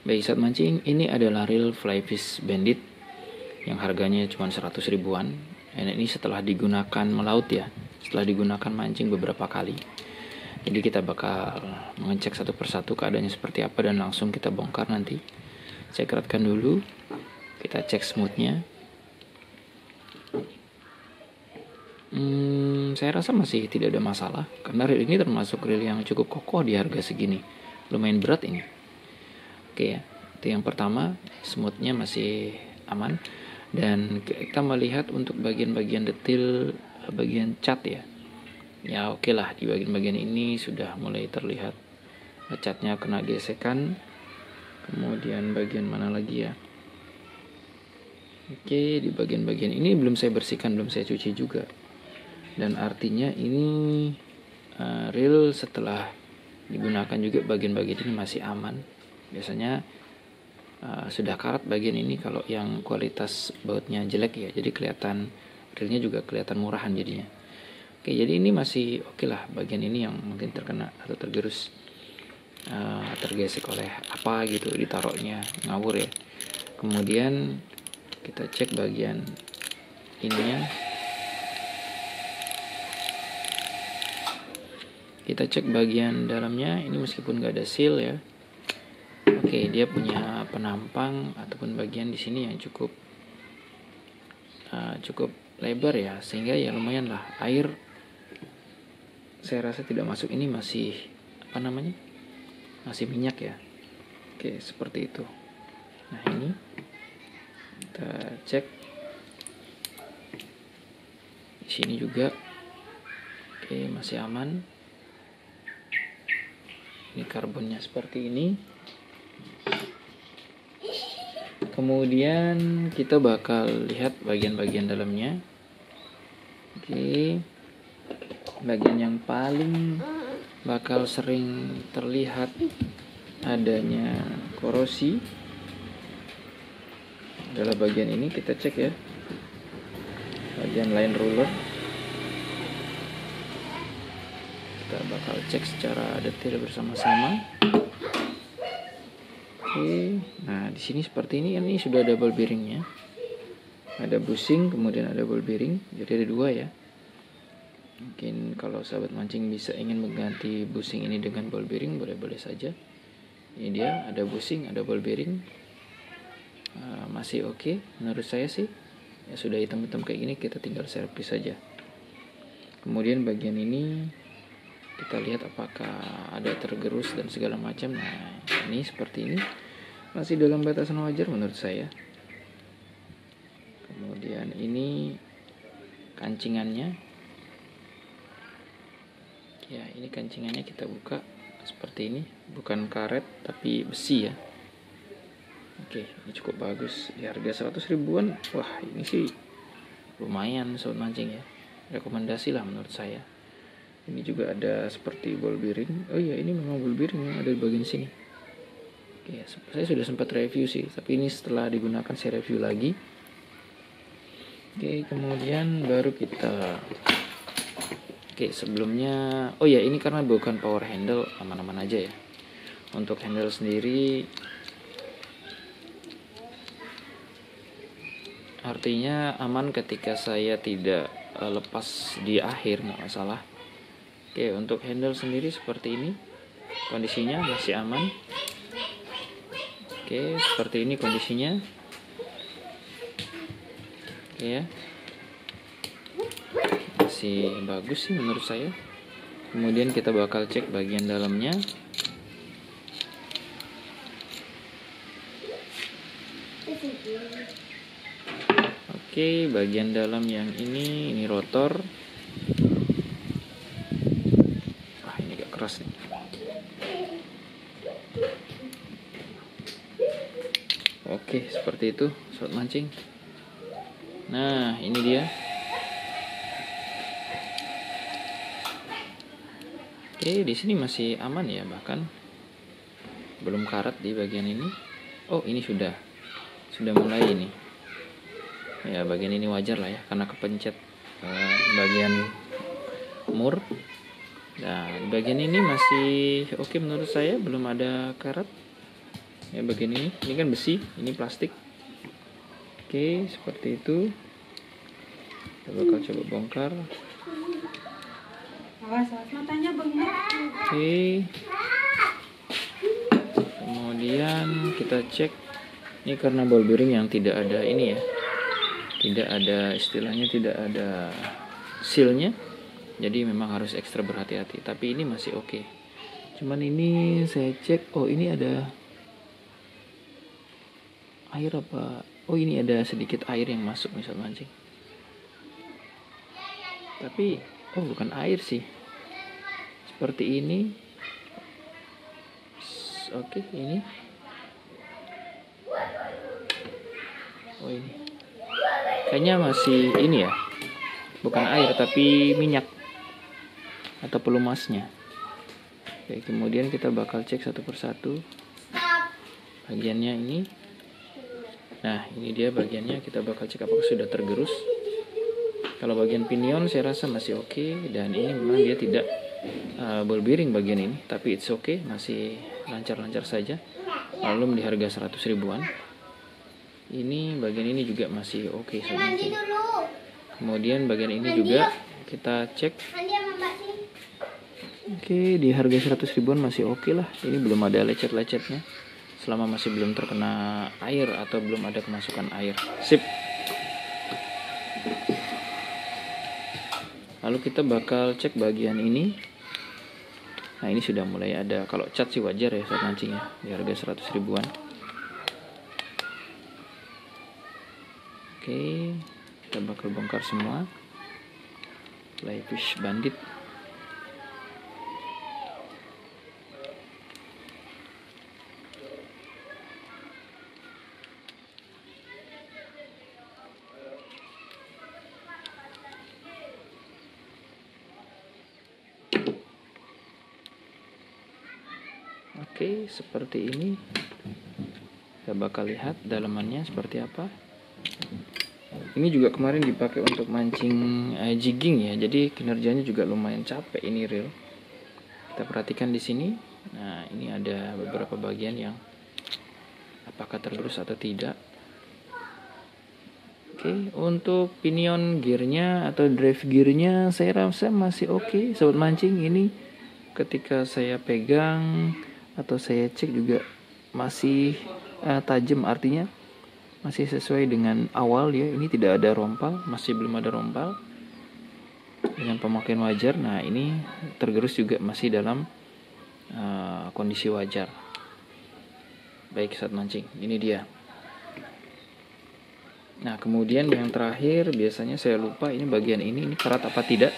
Baik, saat mancing, ini adalah reel Flyfish Bandit yang harganya cuma 100 ribuan. Dan ini setelah digunakan melaut ya, setelah digunakan mancing beberapa kali. Jadi kita bakal mengecek satu persatu keadaannya seperti apa dan langsung kita bongkar nanti. Saya keratkan dulu, kita cek smoothnya. Saya rasa masih tidak ada masalah karena reel ini termasuk reel yang cukup kokoh di harga segini. Lumayan berat ini. Oke ya, itu yang pertama, smoothnya masih aman. Dan kita melihat untuk bagian-bagian detail, bagian cat ya. Ya oke lah, di bagian-bagian ini sudah mulai terlihat catnya kena gesekan. Kemudian bagian mana lagi ya? Oke, di bagian-bagian ini belum saya bersihkan, belum saya cuci juga. Dan artinya ini reel setelah digunakan juga bagian-bagian ini masih aman. Biasanya sudah karat bagian ini kalau yang kualitas bautnya jelek ya, jadi kelihatan reelnya juga kelihatan murahan jadinya. Oke, jadi ini masih oke lah. Bagian ini yang mungkin terkena atau tergerus, tergesek oleh apa gitu, ditaruhnya ngawur ya. Kemudian kita cek bagian ininya, kita cek bagian dalamnya. Ini meskipun gak ada seal ya, oke, dia punya penampang ataupun bagian di sini yang cukup lebar ya, sehingga ya lumayan lah. Air saya rasa tidak masuk. Ini masih masih minyak ya. Oke, seperti itu. Nah, ini kita cek di sini juga. Oke, masih aman. Ini karbonnya seperti ini. Kemudian kita bakal lihat bagian-bagian dalamnya. Oke, bagian yang paling bakal sering terlihat adanya korosi adalah bagian ini. Kita cek ya, bagian line roller. Kita bakal cek secara detail bersama-sama. Oke, nah di sini seperti ini sudah ada ball bearingnya, ada bushing, kemudian ada ball bearing, jadi ada dua ya. Mungkin kalau sahabat mancing bisa ingin mengganti bushing ini dengan ball bearing, boleh-boleh saja. Ini dia, ada bushing, ada ball bearing, masih oke menurut saya sih. Ya sudah hitam-hitam kayak gini, kita tinggal servis saja. Kemudian bagian ini kita lihat apakah ada tergerus dan segala macam. Nah, ini seperti ini, masih dalam batasan wajar menurut saya. Kemudian ini kancingannya. Ya, ini kancingannya kita buka seperti ini, bukan karet tapi besi ya. Oke, ini cukup bagus. Di harga 100 ribuan, wah ini sih lumayan sobat mancing ya. Rekomendasi lah menurut saya. Ini juga ada seperti ball bearing. Oh iya, ini memang ball bearing yang ada di bagian sini. Oke, saya sudah sempat review sih, tapi ini setelah digunakan saya review lagi. Oke, kemudian baru kita. Oke, sebelumnya, oh ya, ini karena bukan power handle, aman-aman aja ya. Untuk handle sendiri, artinya aman ketika saya tidak lepas di akhir, nggak masalah. Oke, untuk handle sendiri seperti ini, kondisinya masih aman. Oke, seperti ini kondisinya. Oke ya, masih bagus sih menurut saya. Kemudian kita bakal cek bagian dalamnya. Oke, bagian dalam yang ini rotor. Wah, ini agak keras nih. Oke, seperti itu sobat mancing. Nah, ini dia. Oke, di sini masih aman ya, bahkan belum karat di bagian ini. Oh, ini sudah mulai ini. Ya, bagian ini wajar lah ya, karena kepencet bagian mur. Nah, di bagian ini masih oke menurut saya, belum ada karat. ya. Bagian ini kan besi, ini plastik. Oke, seperti itu. Kita bakal coba bongkar. Awas matanya bengkak. Oke. Kemudian kita cek. Ini karena ball bearing yang tidak ada ini ya. Tidak ada istilahnya, tidak ada sealnya. Jadi memang harus ekstra berhati-hati. Tapi ini masih oke. Cuman ini saya cek, oh ini ada air apa? Oh ini ada sedikit air yang masuk misal mancing. Tapi oh bukan air sih. Seperti ini. Oke, ini. Oh ini. Kayaknya masih ini ya. Bukan air tapi minyak atau pelumasnya. Oke, kemudian kita bakal cek satu persatu bagiannya ini. Nah, ini dia bagiannya. Kita bakal cek apakah sudah tergerus. Kalau bagian pinion saya rasa masih oke, dan ini memang dia tidak ball bearing bagian ini, tapi it's okay, masih lancar-lancar saja. Lalu di harga 100 ribuan. Ini bagian ini juga masih oke saja. Kemudian bagian ini juga kita cek. Oke, di harga 100 ribuan masih oke lah. Ini belum ada lecet-lecetnya. Selama masih belum terkena air atau belum ada kemasukan air. Sip. Lalu kita bakal cek bagian ini. Nah, ini sudah mulai ada. Kalau cat sih wajar ya saat mancing ya. Di harga 100 ribuan. Oke, kita bakal bongkar semua. Flyfish Bandit. Oke, seperti ini. Kita bakal lihat dalamannya seperti apa. Ini juga kemarin dipakai untuk mancing jigging ya. Jadi kinerjanya juga lumayan capek ini reel. Kita perhatikan di sini. Nah, ini ada beberapa bagian yang apakah tergerus atau tidak. Oke, untuk pinion gearnya atau drive gearnya saya rasa masih oke. Sobat mancing, ini ketika saya pegang atau saya cek juga masih tajam, artinya masih sesuai dengan awal ya. Ini tidak ada rompal, masih belum ada rompal, dengan pemakaian wajar. Nah, ini tergerus juga masih dalam kondisi wajar. Baik saat mancing, ini dia. Nah, kemudian yang terakhir, biasanya saya lupa ini bagian ini karat apa tidak.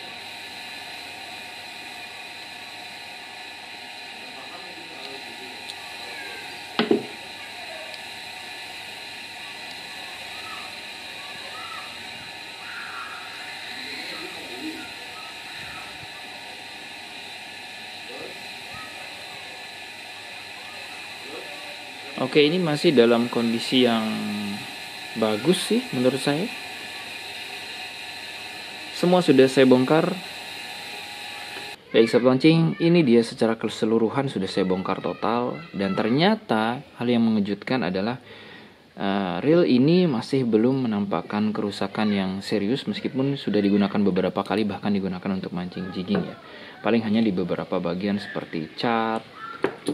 Oke, ini masih dalam kondisi yang bagus sih menurut saya. Semua sudah saya bongkar. Baik sahabat mancing, ini dia secara keseluruhan sudah saya bongkar total. Dan ternyata hal yang mengejutkan adalah reel ini masih belum menampakkan kerusakan yang serius, meskipun sudah digunakan beberapa kali, bahkan digunakan untuk mancing jigging ya. Paling hanya di beberapa bagian seperti cat.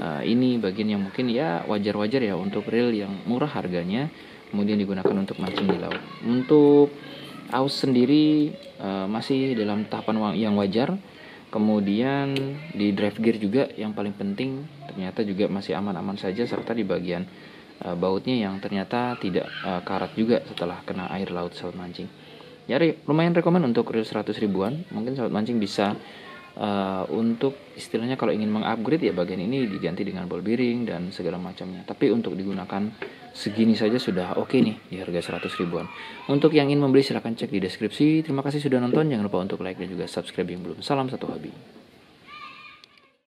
Ini bagian yang mungkin ya wajar-wajar ya untuk reel yang murah harganya, kemudian digunakan untuk mancing di laut. Untuk aus sendiri masih dalam tahapan yang wajar. Kemudian di drive gear juga yang paling penting ternyata juga masih aman-aman saja, serta di bagian bautnya yang ternyata tidak karat juga setelah kena air laut sahabat mancing. Ya lumayan rekomen untuk reel 100 ribuan. Mungkin sahabat mancing bisa untuk istilahnya kalau ingin mengupgrade ya bagian ini diganti dengan ball bearing dan segala macamnya. Tapi untuk digunakan segini saja sudah oke nih di harga 100 ribuan. Untuk yang ingin membeli silahkan cek di deskripsi. Terima kasih sudah nonton. Jangan lupa untuk like dan juga subscribe yang belum. Salam satu hobi.